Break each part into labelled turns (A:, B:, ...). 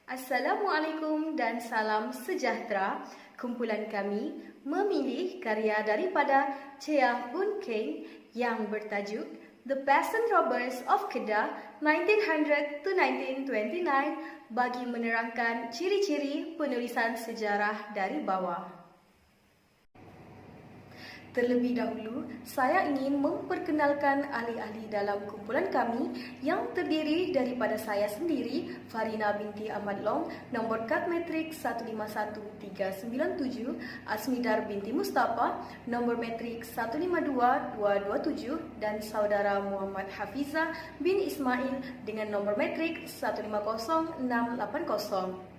A: Assalamualaikum dan salam sejahtera. Kumpulan kami memilih karya daripada Cheah Boon Kheng yang bertajuk The Peasant Robbers of Kedah 1900 to 1929 bagi menerangkan ciri-ciri penulisan sejarah dari bawah. Terlebih dahulu, saya ingin memperkenalkan ahli-ahli dalam kumpulan kami yang terdiri daripada saya sendiri, Farina binti Ahmad Long, nombor kad matrik 151397, Asmidar binti Mustafa, nombor matrik 152227 dan saudara Muhammad Hafiza bin Ismail dengan nombor matrik 150680.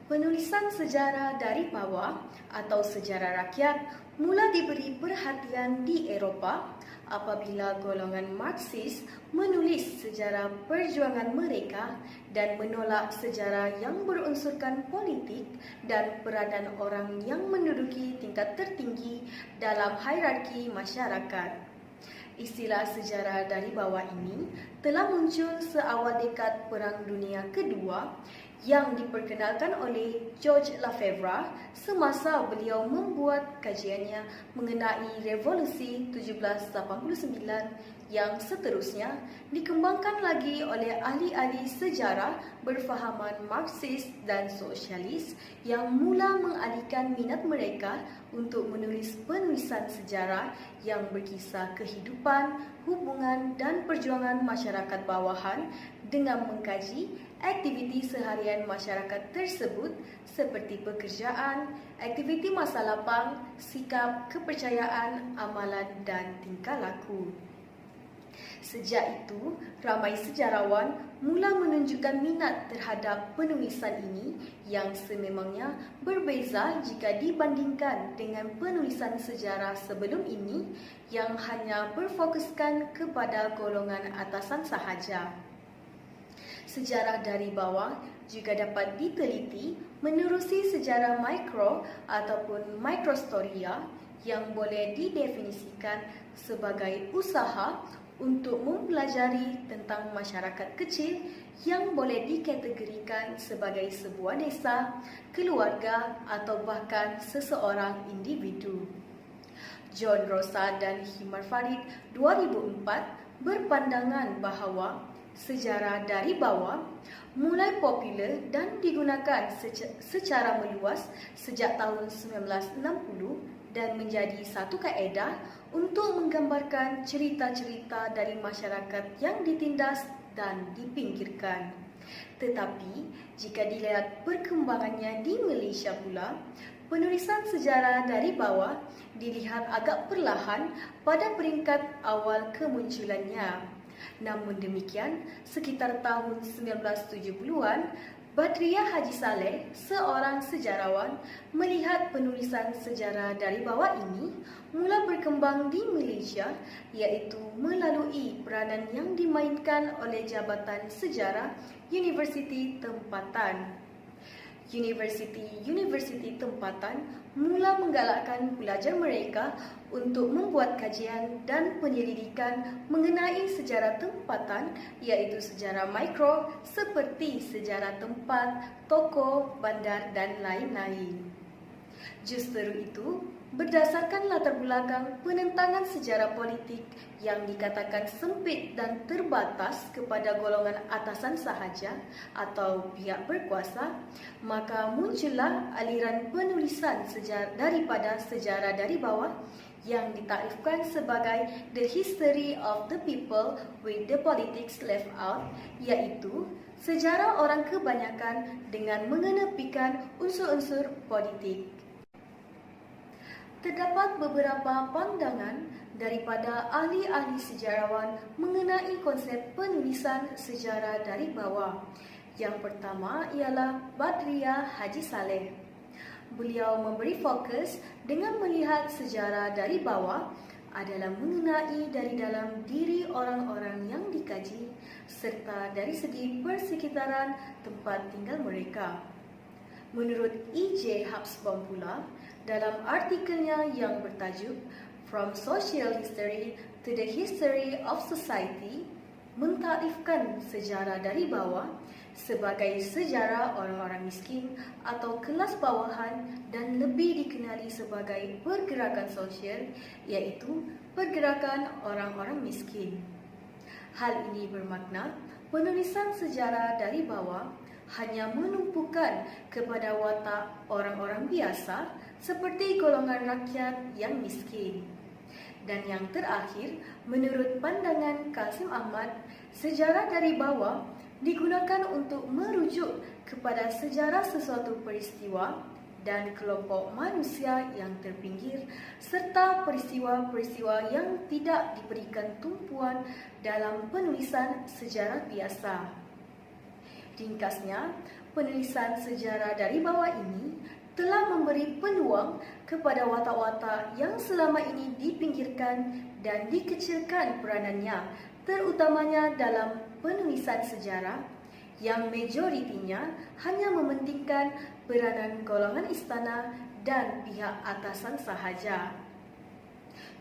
A: Penulisan sejarah dari bawah atau sejarah rakyat mula diberi perhatian di Eropah apabila golongan Marxis menulis sejarah perjuangan mereka dan menolak sejarah yang berunsurkan politik dan peranan orang yang menduduki tingkat tertinggi dalam hierarki masyarakat. Istilah sejarah dari bawah ini telah muncul seawal dekad Perang Dunia Kedua yang diperkenalkan oleh George Lefevre semasa beliau membuat kajiannya mengenai Revolusi 1789 yang seterusnya dikembangkan lagi oleh ahli-ahli sejarah berfahaman Marxis dan Sosialis yang mula mengalihkan minat mereka untuk menulis penulisan sejarah yang berkisah kehidupan, hubungan dan perjuangan masyarakat bawahan dengan mengkaji aktiviti seharian masyarakat tersebut seperti pekerjaan, aktiviti masa lapang, sikap, kepercayaan, amalan dan tingkah laku. Sejak itu, ramai sejarawan mula menunjukkan minat terhadap penulisan ini yang sememangnya berbeza jika dibandingkan dengan penulisan sejarah sebelum ini yang hanya berfokuskan kepada golongan atasan sahaja. Sejarah dari bawah juga dapat diteliti menerusi sejarah mikro ataupun mikrostoria yang boleh didefinisikan sebagai usaha untuk mempelajari tentang masyarakat kecil yang boleh dikategorikan sebagai sebuah desa, keluarga atau bahkan seseorang individu. John Rosa dan Himar Farid 2004 berpandangan bahawa sejarah dari bawah mulai popular dan digunakan secara meluas sejak tahun 1960 dan menjadi satu kaedah untuk menggambarkan cerita-cerita dari masyarakat yang ditindas dan dipinggirkan. Tetapi, jika dilihat perkembangannya di Malaysia pula, penulisan sejarah dari bawah dilihat agak perlahan pada peringkat awal kemunculannya. Namun demikian, sekitar tahun 1970-an, Badriah Haji Saleh, seorang sejarawan, melihat penulisan sejarah dari bawah ini mula berkembang di Malaysia, iaitu melalui peranan yang dimainkan oleh Jabatan Sejarah Universiti Tempatan. Universiti Tempatan mula menggalakkan pelajar mereka untuk membuat kajian dan penyelidikan mengenai sejarah tempatan, iaitu sejarah mikro seperti sejarah tempat, toko, bandar dan lain-lain. Justru itu, berdasarkan latar belakang penentangan sejarah politik yang dikatakan sempit dan terbatas kepada golongan atasan sahaja atau pihak berkuasa, maka muncullah aliran penulisan daripada sejarah dari bawah yang ditakrifkan sebagai the history of the people with the politics left out, iaitu sejarah orang kebanyakan dengan mengenepikan unsur-unsur politik. Terdapat beberapa pandangan daripada ahli-ahli sejarawan mengenai konsep penulisan sejarah dari bawah. Yang pertama ialah Badriah Haji Saleh. Beliau memberi fokus dengan melihat sejarah dari bawah adalah mengenai dari dalam diri orang-orang yang dikaji serta dari segi persekitaran tempat tinggal mereka. Menurut E.J. Hobsbawm pula, dalam artikelnya yang bertajuk From Social History to the History of Society, mentakrifkan sejarah dari bawah sebagai sejarah orang-orang miskin atau kelas bawahan dan lebih dikenali sebagai pergerakan sosial, iaitu pergerakan orang-orang miskin. Hal ini bermakna penulisan sejarah dari bawah hanya menumpukan kepada watak orang-orang biasa seperti golongan rakyat yang miskin. Dan yang terakhir, menurut pandangan Kasim Ahmad, sejarah dari bawah digunakan untuk merujuk kepada sejarah sesuatu peristiwa dan kelompok manusia yang terpinggir serta peristiwa-peristiwa yang tidak diberikan tumpuan dalam penulisan sejarah biasa. Ringkasnya, penulisan sejarah dari bawah ini telah memberi peluang kepada watak-watak yang selama ini dipinggirkan dan dikecilkan peranannya, terutamanya dalam penulisan sejarah yang majoritinya hanya mementingkan peranan golongan istana dan pihak atasan sahaja.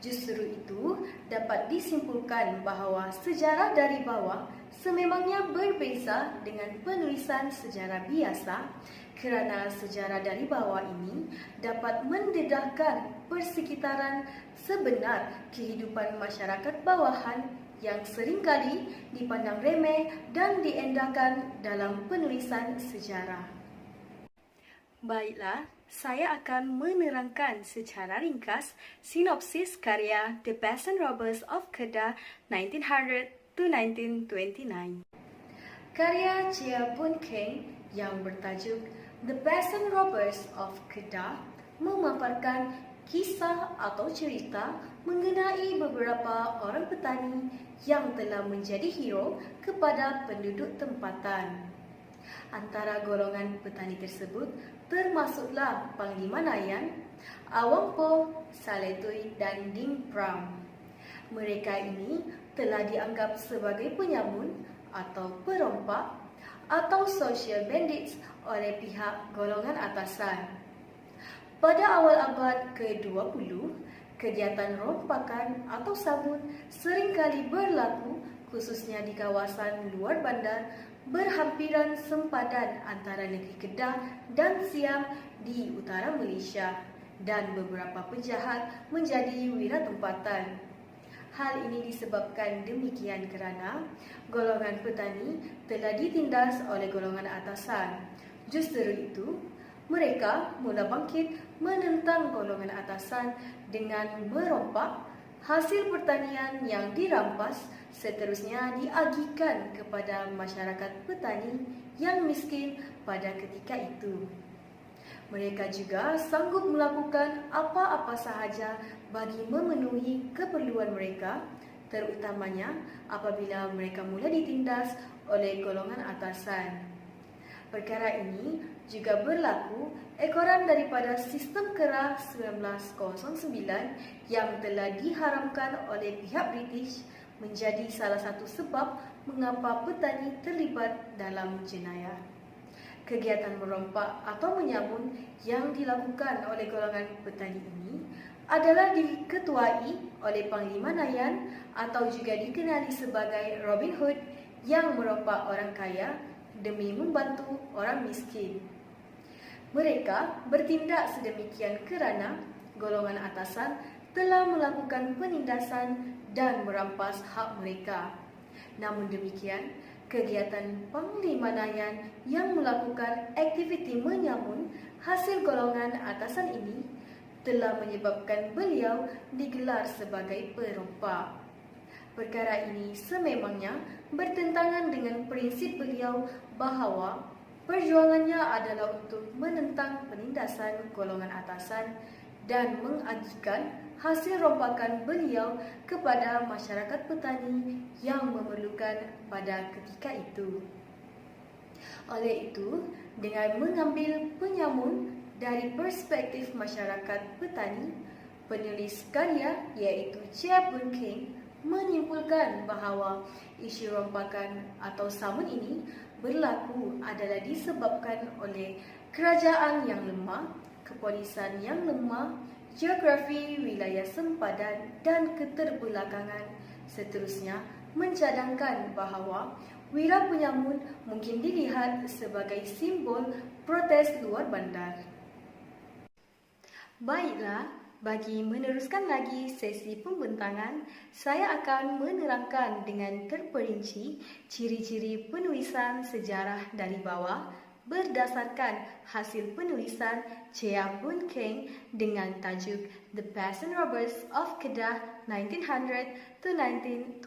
A: Justru itu dapat disimpulkan bahawa sejarah dari bawah sememangnya berbeza dengan penulisan sejarah biasa kerana sejarah dari bawah ini dapat mendedahkan persekitaran sebenar kehidupan masyarakat bawahan yang seringkali dipandang remeh dan diendahkan dalam penulisan sejarah. Baiklah, saya akan menerangkan secara ringkas sinopsis karya The Peasant Robbers of Kedah 1900 to 1929. Karya Chia Boon Kheng yang bertajuk The Peasant Robbers of Kedah memaparkan kisah atau cerita mengenai beberapa orang petani yang telah menjadi hero kepada penduduk tempatan. Antara golongan petani tersebut termasuklah Panglima Nayan, Awang Po, Saletui dan Ding Pram. Mereka ini telah dianggap sebagai penyamun atau perompak atau social bandits oleh pihak golongan atasan. Pada awal abad ke-20, kegiatan rompakan atau sabun seringkali berlaku khususnya di kawasan luar bandar berhampiran sempadan antara negeri Kedah dan Siam di utara Malaysia dan beberapa penjahat menjadi wira tempatan. Hal ini disebabkan demikian kerana golongan petani telah ditindas oleh golongan atasan. Justru itu, mereka mula bangkit menentang golongan atasan dengan merompak hasil pertanian yang dirampas seterusnya diagihkan kepada masyarakat petani yang miskin pada ketika itu. Mereka juga sanggup melakukan apa-apa sahaja bagi memenuhi keperluan mereka, terutamanya apabila mereka mula ditindas oleh golongan atasan. Perkara ini juga berlaku ekoran daripada sistem kerah 1909 yang telah diharamkan oleh pihak British menjadi salah satu sebab mengapa petani terlibat dalam jenayah. Kegiatan merompak atau menyamun yang dilakukan oleh golongan petani ini adalah diketuai oleh Panglima Nayan atau juga dikenali sebagai Robin Hood yang merompak orang kaya demi membantu orang miskin. Mereka bertindak sedemikian kerana golongan atasan telah melakukan penindasan dan merampas hak mereka. Namun demikian, kegiatan Panglima Nayan yang melakukan aktiviti menyamun hasil golongan atasan ini telah menyebabkan beliau digelar sebagai perompak. Perkara ini sememangnya bertentangan dengan prinsip beliau bahawa perjuangannya adalah untuk menentang penindasan golongan atasan dan mengagihkan hasil rompakan beliau kepada masyarakat petani yang memerlukan pada ketika itu. Oleh itu, dengan mengambil penyamun dari perspektif masyarakat petani, penulis karya iaitu Chia Boon Kheng menyimpulkan bahawa isu rompakan atau samun ini berlaku adalah disebabkan oleh kerajaan yang lemah, kepolisan yang lemah, geografi wilayah sempadan dan keterbelakangan, seterusnya mencadangkan bahawa wira penyamun mungkin dilihat sebagai simbol protes luar bandar. Baiklah, bagi meneruskan lagi sesi pembentangan, saya akan menerangkan dengan terperinci ciri-ciri penulisan sejarah dari bawah berdasarkan hasil penulisan Chea Boon Kheng dengan tajuk The Peasant Robbers of Kedah 1900 to 1929.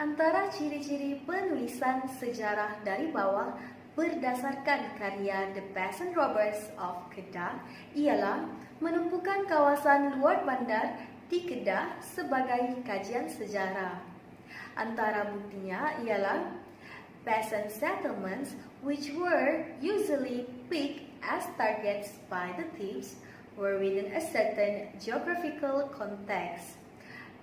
A: Antara ciri-ciri penulisan sejarah dari bawah berdasarkan karya The Peasant Robbers of Kedah ialah menumpukan kawasan luar bandar di Kedah sebagai kajian sejarah. Antara buktinya ialah peasant settlements which were usually picked as targets by the thieves were within a certain geographical context.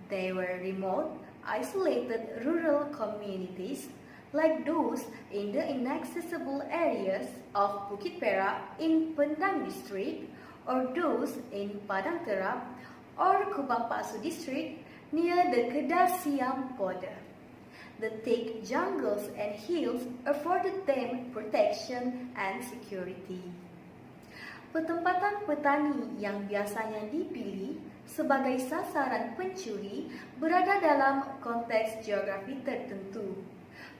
A: They were remote, isolated rural communities like those in the inaccessible areas of Bukit Perak in Pendang district or those in Padang Terap or Kubang Paksu district near the Kedah Siam border. The thick jungles and hills afforded them protection and security. Pertempatan petani yang biasanya dipilih sebagai sasaran pencuri berada dalam konteks geografi tertentu.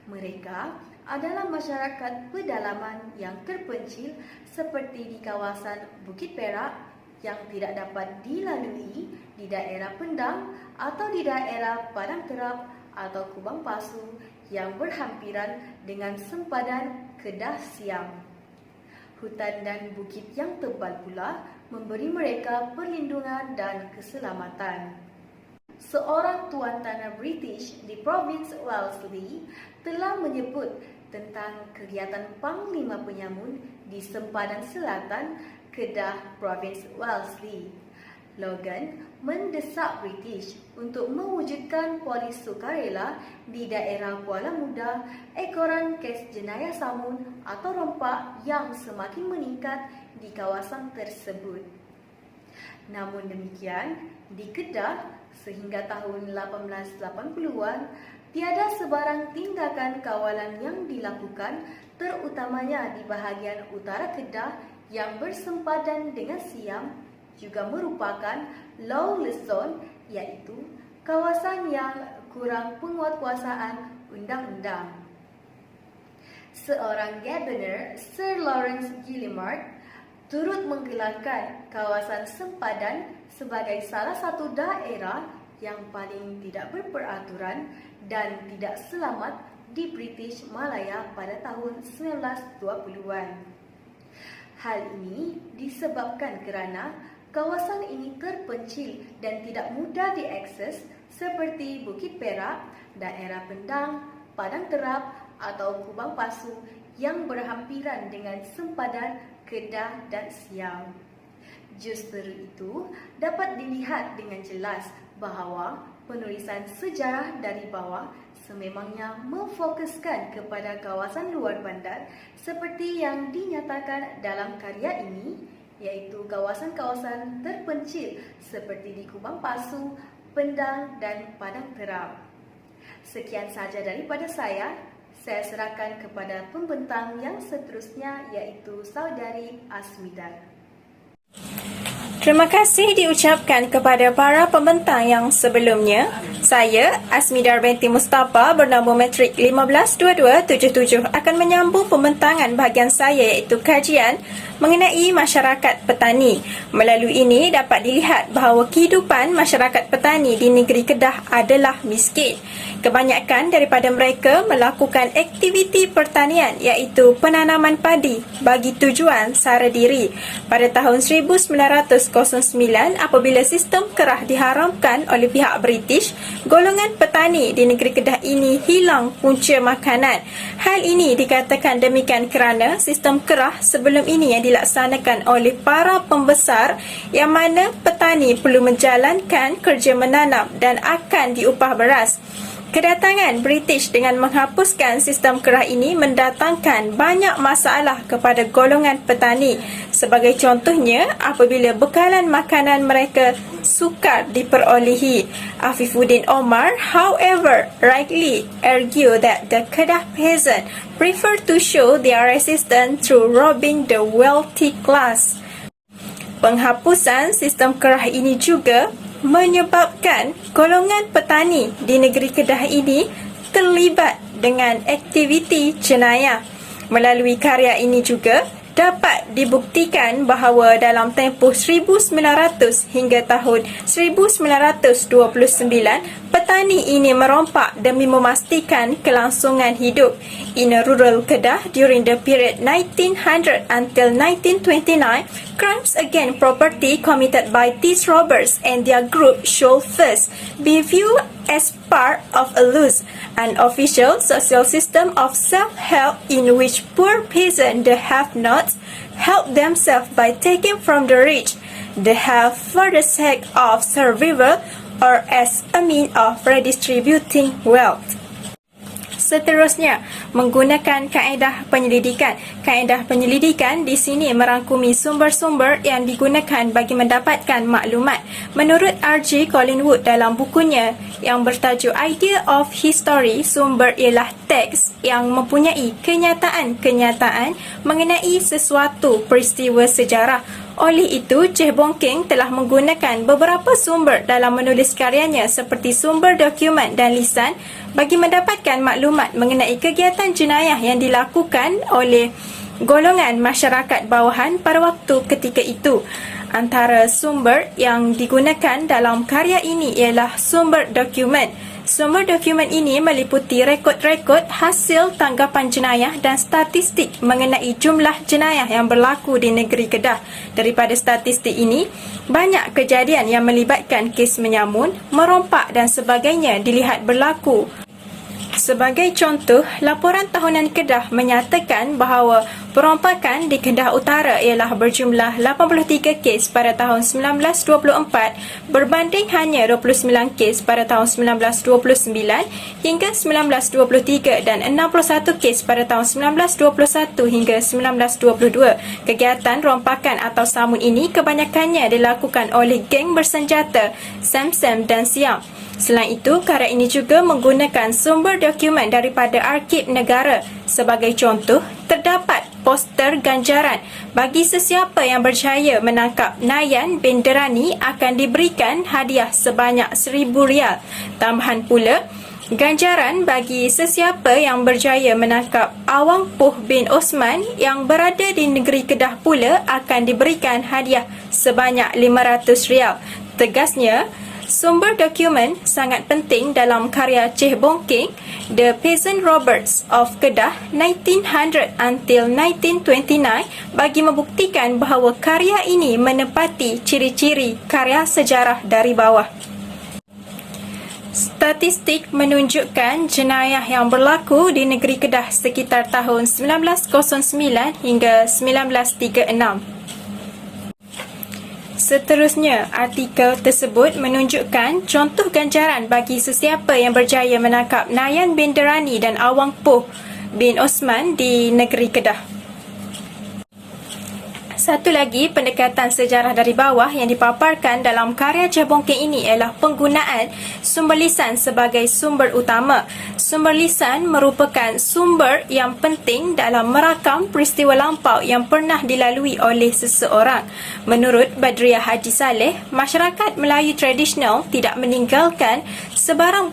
A: Mereka adalah masyarakat pedalaman yang terpencil seperti di kawasan Bukit Perak yang tidak dapat dilalui di daerah Pendang atau di daerah Padang Terap atau Kubang Paksu yang berhampiran dengan sempadan Kedah Siam. Hutan dan bukit yang tebal pula memberi mereka perlindungan dan keselamatan. Seorang tuan tanah British di Provinsi Wellesley telah menyebut tentang kegiatan Panglima Penyamun di sempadan selatan Kedah Provinsi Wellesley. Logan mendesak British untuk mewujudkan polis sukarela di daerah Kuala Muda ekoran kes jenayah samun atau rompak yang semakin meningkat di kawasan tersebut. Namun demikian, di Kedah sehingga tahun 1880-an, tiada sebarang tindakan kawalan yang dilakukan terutamanya di bahagian utara Kedah yang bersempadan dengan Siam juga merupakan lawless zone, iaitu kawasan yang kurang penguatkuasaan undang-undang. Seorang Governor, Sir Lawrence Gillimard, turut menggelarkan kawasan sempadan sebagai salah satu daerah yang paling tidak berperaturan dan tidak selamat di British Malaya pada tahun 1920-an. Hal ini disebabkan kerana kawasan ini terpencil dan tidak mudah diakses seperti Bukit Perak, daerah Pendang, Padang Terap atau Kubang Paksu yang berhampiran dengan sempadan Kedah dan Siam. Justru itu dapat dilihat dengan jelas bahawa penulisan sejarah dari bawah sememangnya memfokuskan kepada kawasan luar bandar seperti yang dinyatakan dalam karya ini, iaitu kawasan-kawasan terpencil seperti di Kubang Paksu, Pendang dan Padang Terap. Sekian saja daripada saya serahkan kepada pembentang yang seterusnya, iaitu Saudari Asmidar.
B: Terima kasih diucapkan kepada para pembentang yang sebelumnya. Saya, Asmidar binti Mustafa bernama matrik 152277 akan menyambung pembentangan bahagian saya iaitu kajian mengenai masyarakat petani. Melalui ini dapat dilihat bahawa kehidupan masyarakat petani di negeri Kedah adalah miskin. Kebanyakan daripada mereka melakukan aktiviti pertanian iaitu penanaman padi bagi tujuan sara diri. Pada tahun 1909 apabila sistem kerah diharamkan oleh pihak British, golongan petani di negeri Kedah ini hilang punca makanan. Hal ini dikatakan demikian kerana sistem kerah sebelum ini yang dilaksanakan oleh para pembesar yang mana petani perlu menjalankan kerja menanam dan akan diupah beras. Kedatangan British dengan menghapuskan sistem kerah ini mendatangkan banyak masalah kepada golongan petani. Sebagai contohnya, apabila bekalan makanan mereka sukar diperolehi. Afifuddin Omar, however, rightly argue that the Kedah peasant prefer to show their resistance through robbing the wealthy class. Penghapusan sistem kerah ini juga menyebabkan golongan petani di negeri Kedah ini terlibat dengan aktiviti jenayah. Melalui karya ini juga dapat dibuktikan bahawa dalam tempoh 1900 hingga tahun 1929, petani ini merompak demi memastikan kelangsungan hidup. In a rural Kedah during the period 1900 until 1929, crimes against property committed by these robbers and their group should first be viewed as part of a loose, unofficial social system of self-help in which poor peasants, the have-nots, help themselves by taking from the rich, the have for the sake of survival or as a means of redistributing wealth. Seterusnya, menggunakan kaedah penyelidikan. Kaedah penyelidikan di sini merangkumi sumber-sumber yang digunakan bagi mendapatkan maklumat. Menurut R.J. Collingwood dalam bukunya yang bertajuk Idea of History, sumber ialah teks yang mempunyai kenyataan-kenyataan mengenai sesuatu peristiwa sejarah. Oleh itu, Ceh Bongking telah menggunakan beberapa sumber dalam menulis karyanya seperti sumber dokumen dan lisan bagi mendapatkan maklumat mengenai kegiatan jenayah yang dilakukan oleh golongan masyarakat bawahan pada waktu ketika itu. Antara sumber yang digunakan dalam karya ini ialah sumber dokumen. Sumber dokumen ini meliputi rekod-rekod hasil tanggapan jenayah dan statistik mengenai jumlah jenayah yang berlaku di negeri Kedah. Daripada statistik ini, banyak kejadian yang melibatkan kes menyamun, merompak dan sebagainya dilihat berlaku. Sebagai contoh, laporan tahunan Kedah menyatakan bahawa perompakan di Kedah Utara ialah berjumlah 83 kes pada tahun 1924 berbanding hanya 29 kes pada tahun 1929 hingga 1923 dan 61 kes pada tahun 1921 hingga 1922. Kegiatan rompakan atau samun ini kebanyakannya dilakukan oleh geng bersenjata Sam-Sam dan Siam. Selain itu, karya ini juga menggunakan sumber dokumen daripada Arsip Negara. Sebagai contoh, terdapat poster ganjaran bagi sesiapa yang berjaya menangkap Nayan bin Derani akan diberikan hadiah sebanyak RM1,000. Tambahan pula, ganjaran bagi sesiapa yang berjaya menangkap Awang Poh bin Osman yang berada di negeri Kedah pula akan diberikan hadiah sebanyak RM500. Tegasnya, sumber dokumen sangat penting dalam karya Ceh Bongking, The Peasant Robbers of Kedah 1900 until 1929 bagi membuktikan bahawa karya ini menepati ciri-ciri karya sejarah dari bawah. Statistik menunjukkan jenayah yang berlaku di negeri Kedah sekitar tahun 1909 hingga 1936. Seterusnya, artikel tersebut menunjukkan contoh ganjaran bagi sesiapa yang berjaya menangkap Nayan bin Derani dan Awang Poh bin Osman di negeri Kedah. Satu lagi pendekatan sejarah dari bawah yang dipaparkan dalam karya Ceh Bongking ini ialah penggunaan sumber lisan sebagai sumber utama. Sumber lisan merupakan sumber yang penting dalam merakam peristiwa lampau yang pernah dilalui oleh seseorang. Menurut Badriah Haji Saleh, masyarakat Melayu tradisional tidak meninggalkan sebarang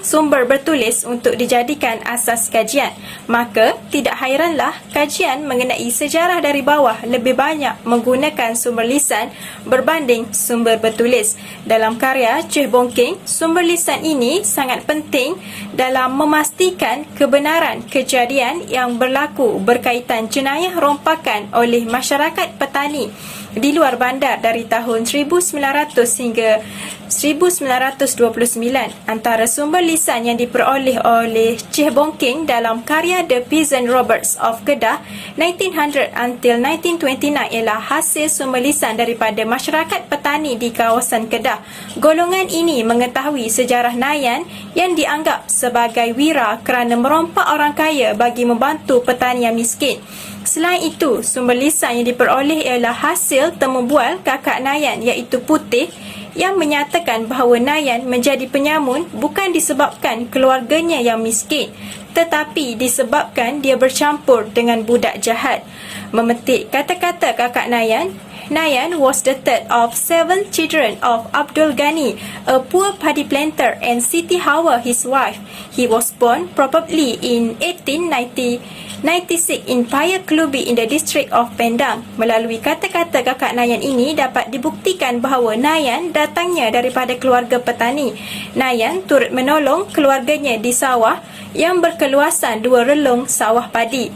B: sumber bertulis untuk dijadikan asas kajian. Maka, tidak hairanlah kajian mengenai sejarah dari bawah lebih banyak menggunakan sumber lisan berbanding sumber bertulis. Dalam karya Ceh Bongking, sumber lisan ini sangat penting dalam memastikan kebenaran kejadian yang berlaku berkaitan jenayah rompakan oleh masyarakat petani di luar bandar dari tahun 1900 hingga 1929 antara sumber lisan yang diperoleh oleh Cih Bongking dalam karya The Peasant Roberts of Kedah 1900 until 1929 ialah hasil sumber lisan daripada masyarakat petani di kawasan Kedah. Golongan ini mengetahui sejarah Nayan yang dianggap sebagai wira kerana merompak orang kaya bagi membantu petani yang miskin. Selain itu, sumber lisan yang diperoleh ialah hasil temu bual kakak Nayan iaitu Putih yang menyatakan bahawa Nayan menjadi penyamun bukan disebabkan keluarganya yang miskin, tetapi disebabkan dia bercampur dengan budak jahat. Memetik kata-kata kakak Nayan, Nayan was the third of 7 children of Abdul Ghani, a poor paddy planter, and Siti Hawa, his wife. He was born probably in 1896 in Paya Kelubi in the district of Pendang. Melalui kata-kata kakak Nayan ini dapat dibuktikan bahawa Nayan datangnya daripada keluarga petani. Nayan turut menolong keluarganya di sawah yang berkeluasan 2 relung sawah padi.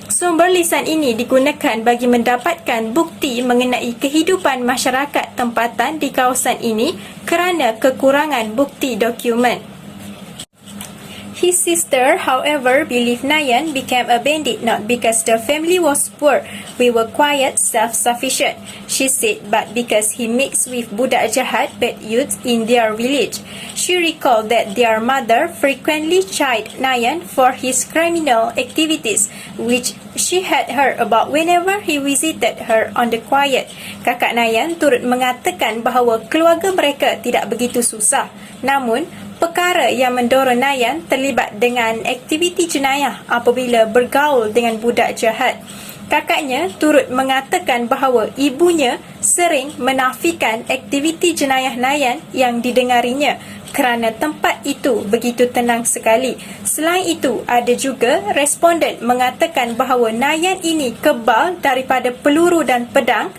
B: Sumber lisan ini digunakan bagi mendapatkan bukti mengenai kehidupan masyarakat tempatan di kawasan ini kerana kekurangan bukti dokumen. His sister, however, believed Nayan became a bandit not because the family was poor. We were quite self-sufficient, she said, but because he mixed with budak jahat bad youths in their village. She recalled that their mother frequently chided Nayan for his criminal activities, which she had heard about whenever he visited her on the quiet. Kakak Nayan turut mengatakan bahawa keluarga mereka tidak begitu susah. Namun, perkara yang mendorong Nayan terlibat dengan aktiviti jenayah apabila bergaul dengan budak jahat. Kakaknya turut mengatakan bahawa ibunya sering menafikan aktiviti jenayah Nayan yang didengarinya kerana tempat itu begitu tenang sekali. Selain itu, ada juga responden mengatakan bahawa Nayan ini kebal daripada peluru dan pedang.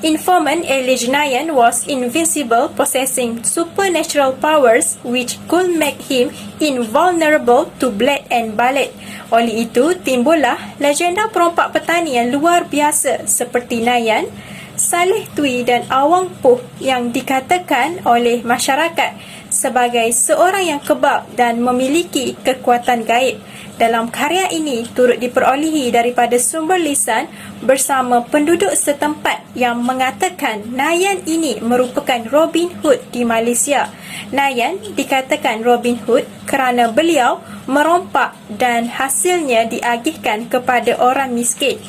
B: Informant alleged Nayan was invincible, possessing supernatural powers which could make him invulnerable to blade and bullet. Oleh itu, timbullah legenda perompak petani yang luar biasa seperti Nayan, Saleh Tui dan Awang Poh yang dikatakan oleh masyarakat sebagai seorang yang kebal dan memiliki kekuatan gaib. Dalam karya ini turut diperolehi daripada sumber lisan bersama penduduk setempat yang mengatakan Nayan ini merupakan Robin Hood di Malaysia. Nayan dikatakan Robin Hood kerana beliau merompak dan hasilnya diagihkan kepada orang miskin.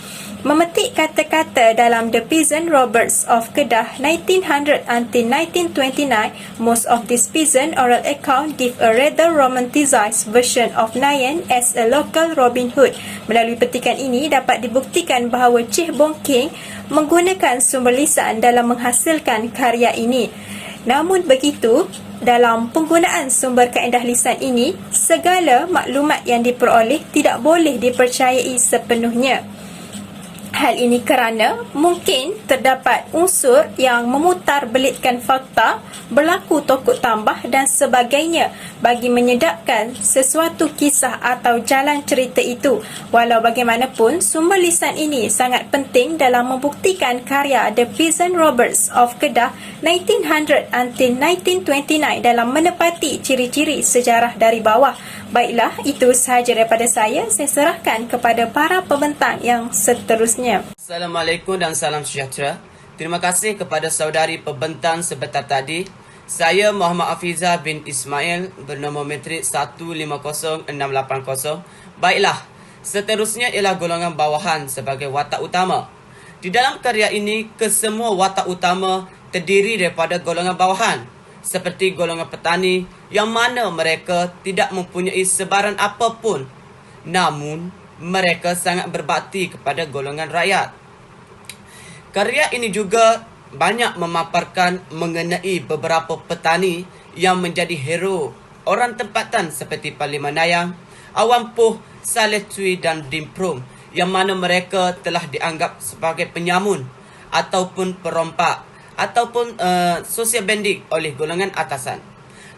B: Memetik kata-kata dalam The Peasant Roberts of Kedah 1900 until 1929, most of these peasant oral account give a rather romanticized version of Nayan as a local Robin Hood. Melalui petikan ini dapat dibuktikan bahawa Cih Bongking menggunakan sumber lisan dalam menghasilkan karya ini. Namun begitu, dalam penggunaan sumber kaedah lisan ini, segala maklumat yang diperoleh tidak boleh dipercayai sepenuhnya. Hal ini kerana mungkin terdapat unsur yang memutarbelitkan fakta, berlaku tokok tambah dan sebagainya bagi menyedapkan sesuatu kisah atau jalan cerita itu. Walau bagaimanapun, sumber lisan ini sangat penting dalam membuktikan karya The Peasant Roberts of Kedah 1900 until 1929 dalam menepati ciri-ciri sejarah dari bawah. Baiklah, itu sahaja daripada saya. Saya serahkan kepada para pembentang yang seterusnya.
C: Assalamualaikum dan salam sejahtera. Terima kasih kepada saudari pembentang sebentar tadi. Saya Muhammad Afizah bin Ismail bernombor metrik 150680. Baiklah, seterusnya ialah golongan bawahan sebagai watak utama. Di dalam karya ini, kesemua watak utama terdiri daripada golongan bawahan, seperti golongan petani yang mana mereka tidak mempunyai sebaran apapun, namun mereka sangat berbakti kepada golongan rakyat. Karya ini juga banyak memaparkan mengenai beberapa petani yang menjadi hero orang tempatan seperti Parlimen Nayang, Awang Poh, Saleh Tui dan Dimprum, yang mana mereka telah dianggap sebagai penyamun ataupun perompak ataupun sosial bandit oleh golongan atasan.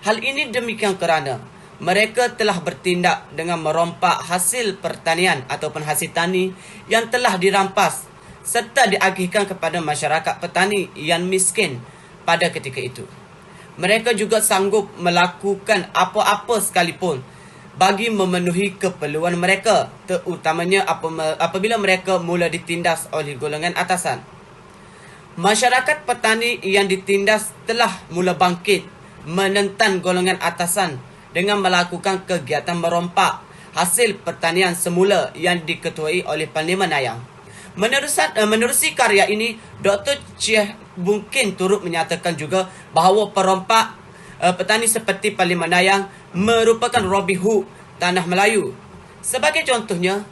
C: Hal ini demikian kerana mereka telah bertindak dengan merompak hasil pertanian ataupun hasil tani yang telah dirampas serta diagihkan kepada masyarakat petani yang miskin pada ketika itu. Mereka juga sanggup melakukan apa-apa sekalipun bagi memenuhi keperluan mereka, terutamanya apabila mereka mula ditindas oleh golongan atasan. Masyarakat petani yang ditindas telah mula bangkit menentang golongan atasan dengan melakukan kegiatan merompak hasil pertanian semula yang diketuai oleh Parlimen Nayang. Menerusi karya ini, Dr. Chiah Boon Keng turut menyatakan juga bahawa perompak petani seperti Parlimen Nayang merupakan Robin Hood tanah Melayu. Sebagai contohnya,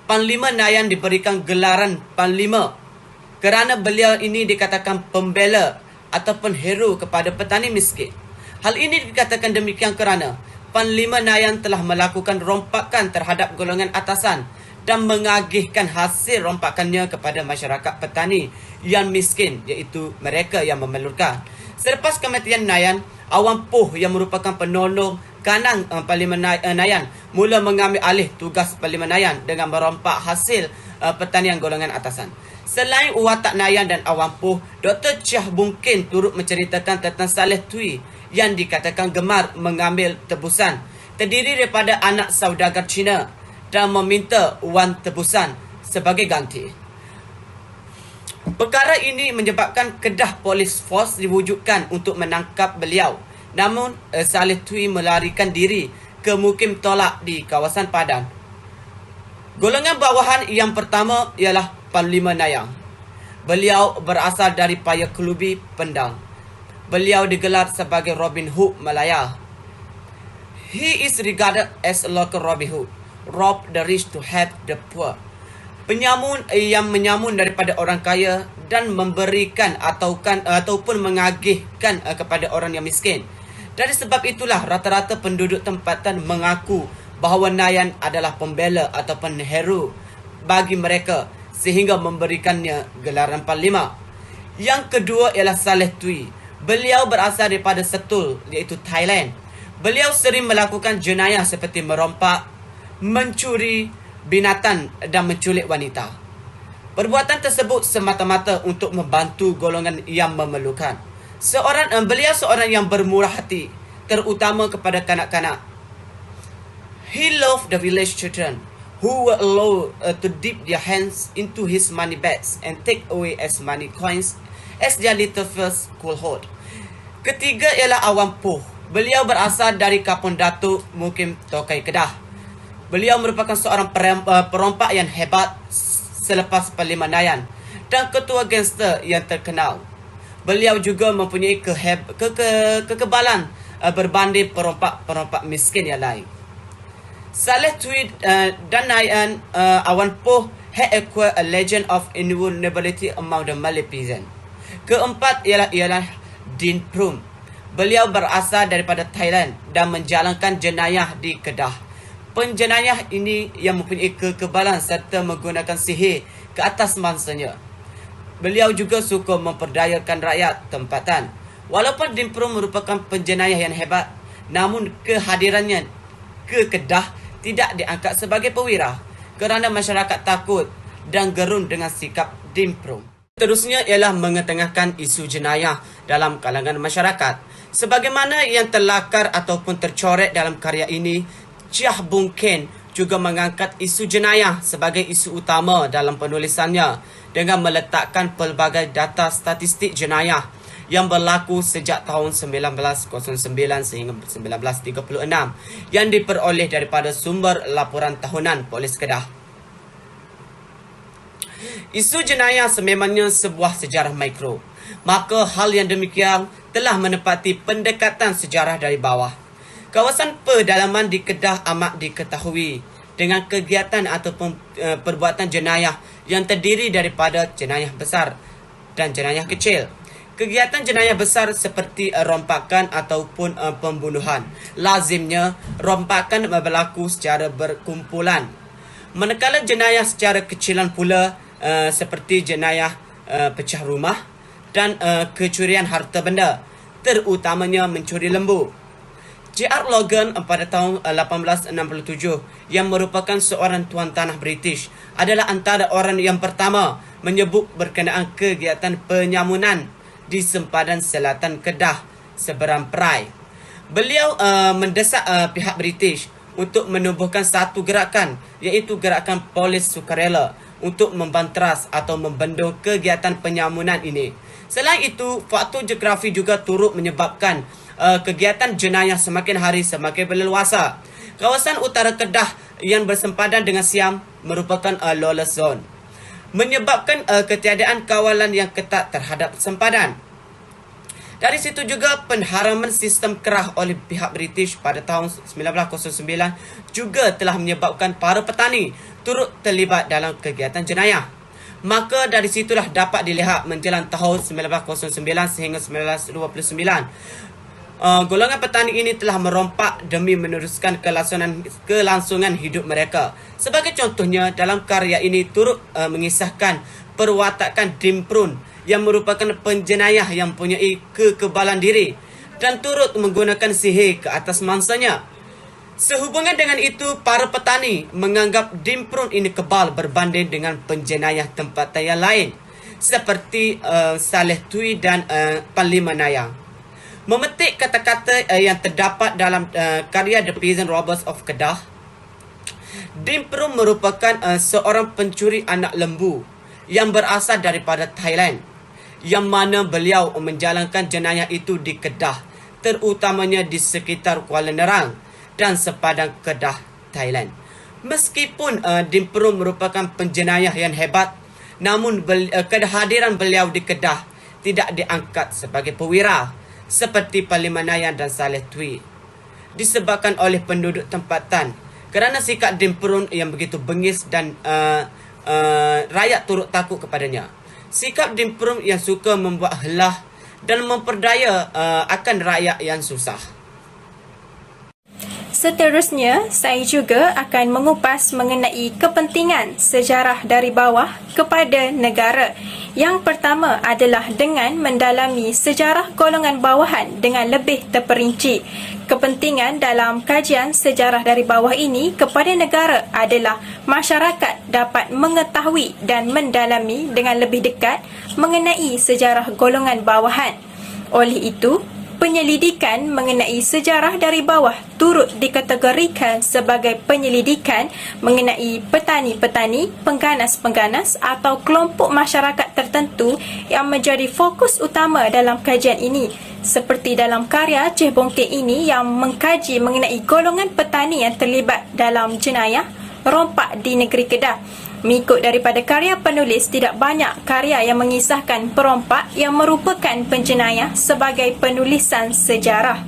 C: Panglima Nayang diberikan gelaran Panglima kerana beliau ini dikatakan pembela ataupun hero kepada petani miskin. Hal ini dikatakan demikian kerana Panglima Nayang telah melakukan rompakan terhadap golongan atasan dan mengagihkan hasil rompakannya kepada masyarakat petani yang miskin, iaitu mereka yang memerlukan. Selepas kematian Nayang, Awang Poh yang merupakan penolong kanan Parlimen Nayang mula mengambil alih tugas Parlimen Nayang dengan merompak hasil pertanian golongan atasan. Selain watak Nayang dan Awang Poh, Dr. Chiah Boon Keng turut menceritakan tentang Saleh Tui yang dikatakan gemar mengambil tebusan terdiri daripada anak saudagar Cina dan meminta wang tebusan sebagai ganti. Perkara ini menyebabkan Kedah Police Force diwujudkan untuk menangkap beliau. Namun, Saleh Tui melarikan diri ke mukim tolak di kawasan Padang. Golongan bawahan yang pertama ialah Panglima Nayang. Beliau berasal dari Payakumbuh, Pendang. Beliau digelar sebagai Robin Hood Malaya. He is regarded as a local Robin Hood, rob the rich to help the poor. Penyamun yang menyamun daripada orang kaya dan memberikan ataupun mengagihkan kepada orang yang miskin. Dari sebab itulah rata-rata penduduk tempatan mengaku bahawa Nayang adalah pembela ataupun hero bagi mereka sehingga memberikannya gelaran Panglima. Yang kedua ialah Saleh Tui. Beliau berasal daripada Setul, iaitu Thailand. Beliau sering melakukan jenayah seperti merompak, mencuri binatang dan menculik wanita. Perbuatan tersebut semata-mata untuk membantu golongan yang memerlukan. Beliau seorang yang bermurah hati, terutama kepada kanak-kanak. He loved the village children who were allowed to dip their hands into his money bags and take away as many coins as their little first could hold. Ketiga ialah Awang Poh. Beliau berasal dari Kampung Datuk, Mukim Tokai, Kedah. Beliau merupakan seorang perompak yang hebat selepas Parlimen Nayang dan ketua gangster yang terkenal. Beliau juga mempunyai kekebalan berbanding perompak-perompak miskin yang lain. Saleh Tui dan Nayang Awang Poh had acquired a legend of invulnerability among the Malay peasant. Keempat ialah Din Prum. Beliau berasal daripada Thailand dan menjalankan jenayah di Kedah. Penjenayah ini yang mempunyai kekebalan serta menggunakan sihir ke atas mangsanya. Beliau juga suka memperdayakan rakyat tempatan. Walaupun Din Prum merupakan penjenayah yang hebat, namun kehadirannya ke Kedah tidak diangkat sebagai perwira kerana masyarakat takut dan gerun dengan sikap Din Prum. Seterusnya ialah mengetengahkan isu jenayah dalam kalangan masyarakat. Sebagaimana yang terlakar ataupun tercoret dalam karya ini, Chiah Boon Keng juga mengangkat isu jenayah sebagai isu utama dalam penulisannya dengan meletakkan pelbagai data statistik jenayah yang berlaku sejak tahun 1909 sehingga 1936 yang diperoleh daripada sumber laporan tahunan Polis Kedah. Isu jenayah sememangnya sebuah sejarah mikro. Maka hal yang demikian telah menepati pendekatan sejarah dari bawah. Kawasan pedalaman di Kedah amat diketahui dengan kegiatan ataupun perbuatan jenayah yang terdiri daripada jenayah besar dan jenayah kecil. Kegiatan jenayah besar seperti rompakan ataupun pembunuhan. Lazimnya, rompakan berlaku secara berkumpulan. Manakala jenayah secara kecilan pula seperti jenayah pecah rumah dan kecurian harta benda, terutamanya mencuri lembu. J.R. Logan pada tahun 1867 yang merupakan seorang tuan tanah British adalah antara orang yang pertama menyebut berkenaan kegiatan penyamunan di sempadan selatan Kedah seberang perai. Beliau mendesak pihak British untuk menubuhkan satu gerakan, iaitu gerakan polis sukarela untuk membanteras atau membendung kegiatan penyamunan ini. Selain itu, faktor geografi juga turut menyebabkan kegiatan jenayah semakin hari semakin berleluasa. Kawasan utara Kedah yang bersempadan dengan Siam merupakan lawless zone, menyebabkan ketiadaan kawalan yang ketat terhadap sempadan. Dari situ juga pengharaman sistem kerah oleh pihak British pada tahun 1909 juga telah menyebabkan para petani turut terlibat dalam kegiatan jenayah. Maka dari situlah dapat dilihat menjelang tahun 1909 sehingga 1929, golongan petani ini telah merompak demi meneruskan kelangsungan hidup mereka. Sebagai contohnya, dalam karya ini turut mengisahkan perwatakan Dimprun yang merupakan penjenayah yang mempunyai kekebalan diri dan turut menggunakan sihir ke atas mangsanya. Sehubungan dengan itu, para petani menganggap Dimprun ini kebal berbanding dengan penjenayah tempatan yang lain seperti Saleh Tui dan Panglima Nayang. Memetik kata-kata yang terdapat dalam karya The Peasant Robbers of Kedah, Dimprun merupakan seorang pencuri anak lembu yang berasal daripada Thailand, yang mana beliau menjalankan jenayah itu di Kedah, terutamanya di sekitar Kuala Nerang dan sepadang Kedah, Thailand. Meskipun Dimprun merupakan penjenayah yang hebat, namun kehadiran beliau di Kedah tidak diangkat sebagai perwira seperti Panglima Nayang dan Saleh Tui, disebabkan oleh penduduk tempatan kerana sikap Dimprun yang begitu bengis dan rakyat turut takut kepadanya. Sikap Dimprun yang suka membuat helah dan memperdaya akan rakyat yang susah.
B: Seterusnya, saya juga akan mengupas mengenai kepentingan sejarah dari bawah kepada negara. Yang pertama adalah dengan mendalami sejarah golongan bawahan dengan lebih terperinci. Kepentingan dalam kajian sejarah dari bawah ini kepada negara adalah masyarakat dapat mengetahui dan mendalami dengan lebih dekat mengenai sejarah golongan bawahan. Oleh itu, penyelidikan mengenai sejarah dari bawah turut dikategorikan sebagai penyelidikan mengenai petani-petani, pengganas-pengganas atau kelompok masyarakat tertentu yang menjadi fokus utama dalam kajian ini. Seperti dalam karya Cik Bongkek ini yang mengkaji mengenai golongan petani yang terlibat dalam jenayah rompak di negeri Kedah. Mengikut daripada karya penulis, tidak banyak karya yang mengisahkan perompak yang merupakan penjenayah sebagai penulisan sejarah.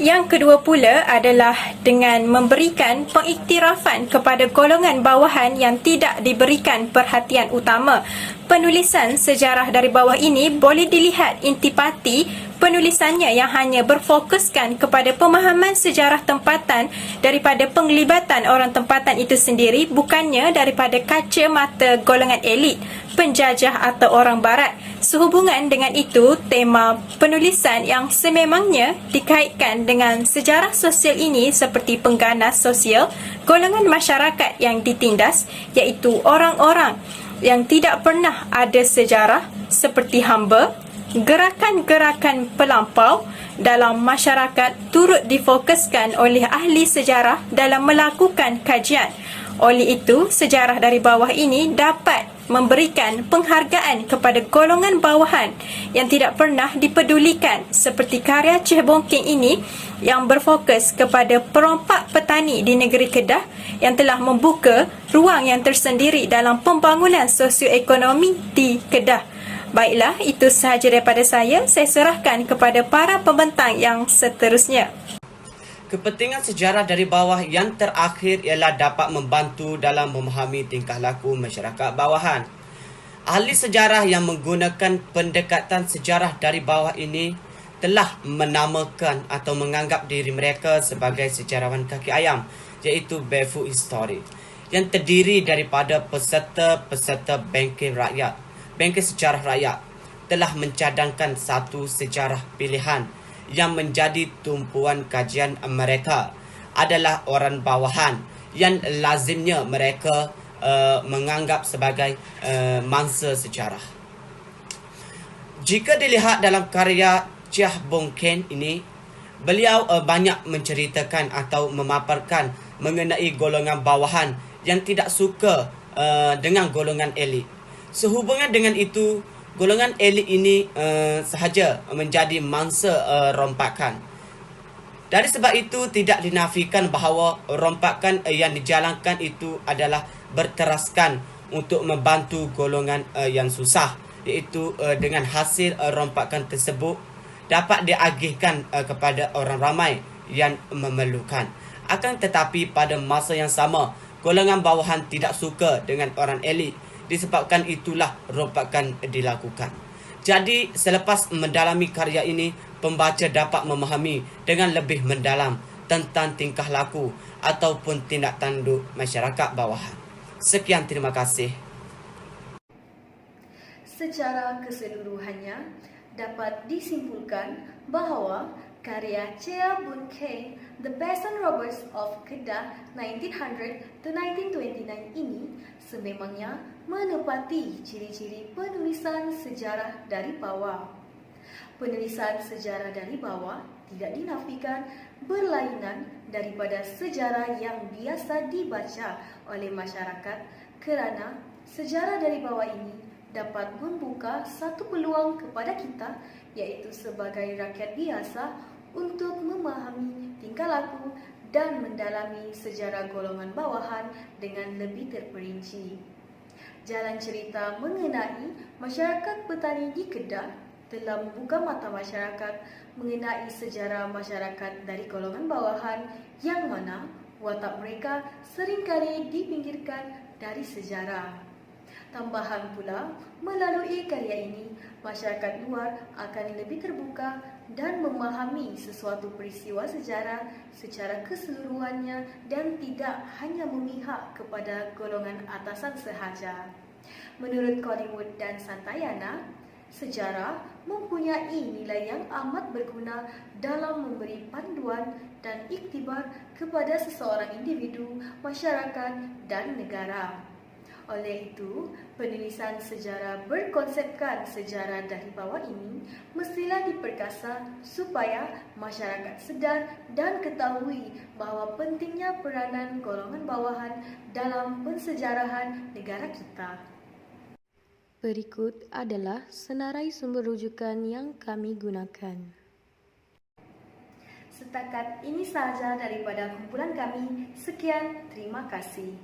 B: Yang kedua pula adalah dengan memberikan pengiktirafan kepada golongan bawahan yang tidak diberikan perhatian utama. Penulisan sejarah dari bawah ini boleh dilihat intipati penulisannya yang hanya berfokuskan kepada pemahaman sejarah tempatan daripada penglibatan orang tempatan itu sendiri, bukannya daripada kacamata golongan elit, penjajah atau orang barat. Sehubungan dengan itu, tema penulisan yang sememangnya dikaitkan dengan sejarah sosial ini seperti pengganas sosial, golongan masyarakat yang ditindas, iaitu orang-orang yang tidak pernah ada sejarah seperti hamba. Gerakan-gerakan pelampau dalam masyarakat turut difokuskan oleh ahli sejarah dalam melakukan kajian. Oleh itu, sejarah dari bawah ini dapat memberikan penghargaan kepada golongan bawahan yang tidak pernah dipedulikan, seperti karya Cik Bongkeng ini yang berfokus kepada perompak petani di negeri Kedah yang telah membuka ruang yang tersendiri dalam pembangunan sosioekonomi di Kedah. Baiklah, itu sahaja daripada saya. Saya serahkan kepada para pembentang yang seterusnya.
C: Kepentingan sejarah dari bawah yang terakhir ialah dapat membantu dalam memahami tingkah laku masyarakat bawahan. Ahli sejarah yang menggunakan pendekatan sejarah dari bawah ini telah menamakan atau menganggap diri mereka sebagai sejarawan kaki ayam, iaitu barefoot history, yang terdiri daripada peserta-peserta bangkit rakyat. Bangkit Sejarah Rakyat telah mencadangkan satu sejarah pilihan yang menjadi tumpuan kajian mereka adalah orang bawahan yang lazimnya mereka menganggap sebagai mangsa sejarah. Jika dilihat dalam karya Chia Bong Ken ini, beliau banyak menceritakan atau memaparkan mengenai golongan bawahan yang tidak suka dengan golongan elit. Sehubungan dengan itu, golongan elit ini sahaja menjadi mangsa rompakan. Dari sebab itu, tidak dinafikan bahawa rompakan yang dijalankan itu adalah berteraskan untuk membantu golongan yang susah, iaitu dengan hasil rompakan tersebut dapat diagihkan kepada orang ramai yang memerlukan. Akan tetapi pada masa yang sama, golongan bawahan tidak suka dengan orang elit. Disebabkan itulah rompakan dilakukan. Jadi, selepas mendalami karya ini, pembaca dapat memahami dengan lebih mendalam tentang tingkah laku ataupun tindak tanduk masyarakat bawahan. Sekian, terima kasih.
A: Secara keseluruhannya, dapat disimpulkan bahawa karya Chia Bun Ken, The Best and Robbers of Kedah 1900 to 1929 ini sememangnya menepati ciri-ciri penulisan sejarah dari bawah. Penulisan sejarah dari bawah tidak dinafikan berlainan daripada sejarah yang biasa dibaca oleh masyarakat kerana sejarah dari bawah ini dapat membuka satu peluang kepada kita, iaitu sebagai rakyat biasa, untuk memahami tingkah laku dan mendalami sejarah golongan bawahan dengan lebih terperinci. Jalan cerita mengenai masyarakat petani di Kedah telah membuka mata masyarakat mengenai sejarah masyarakat dari golongan bawahan yang mana watak mereka seringkali dipinggirkan dari sejarah. Tambahan pula, melalui karya ini, masyarakat luar akan lebih terbuka dan memahami sesuatu peristiwa sejarah secara keseluruhannya dan tidak hanya memihak kepada golongan atasan sahaja. Menurut Collingwood dan Santayana, sejarah mempunyai nilai yang amat berguna dalam memberi panduan dan iktibar kepada seseorang individu, masyarakat dan negara. Oleh itu, penulisan sejarah berkonsepkan sejarah dari bawah ini mestilah diperkasa supaya masyarakat sedar dan ketahui bahawa pentingnya peranan golongan bawahan dalam pensejarahan negara kita. Berikut adalah senarai sumber rujukan yang kami gunakan. Setakat ini sahaja daripada kumpulan kami. Sekian, terima kasih.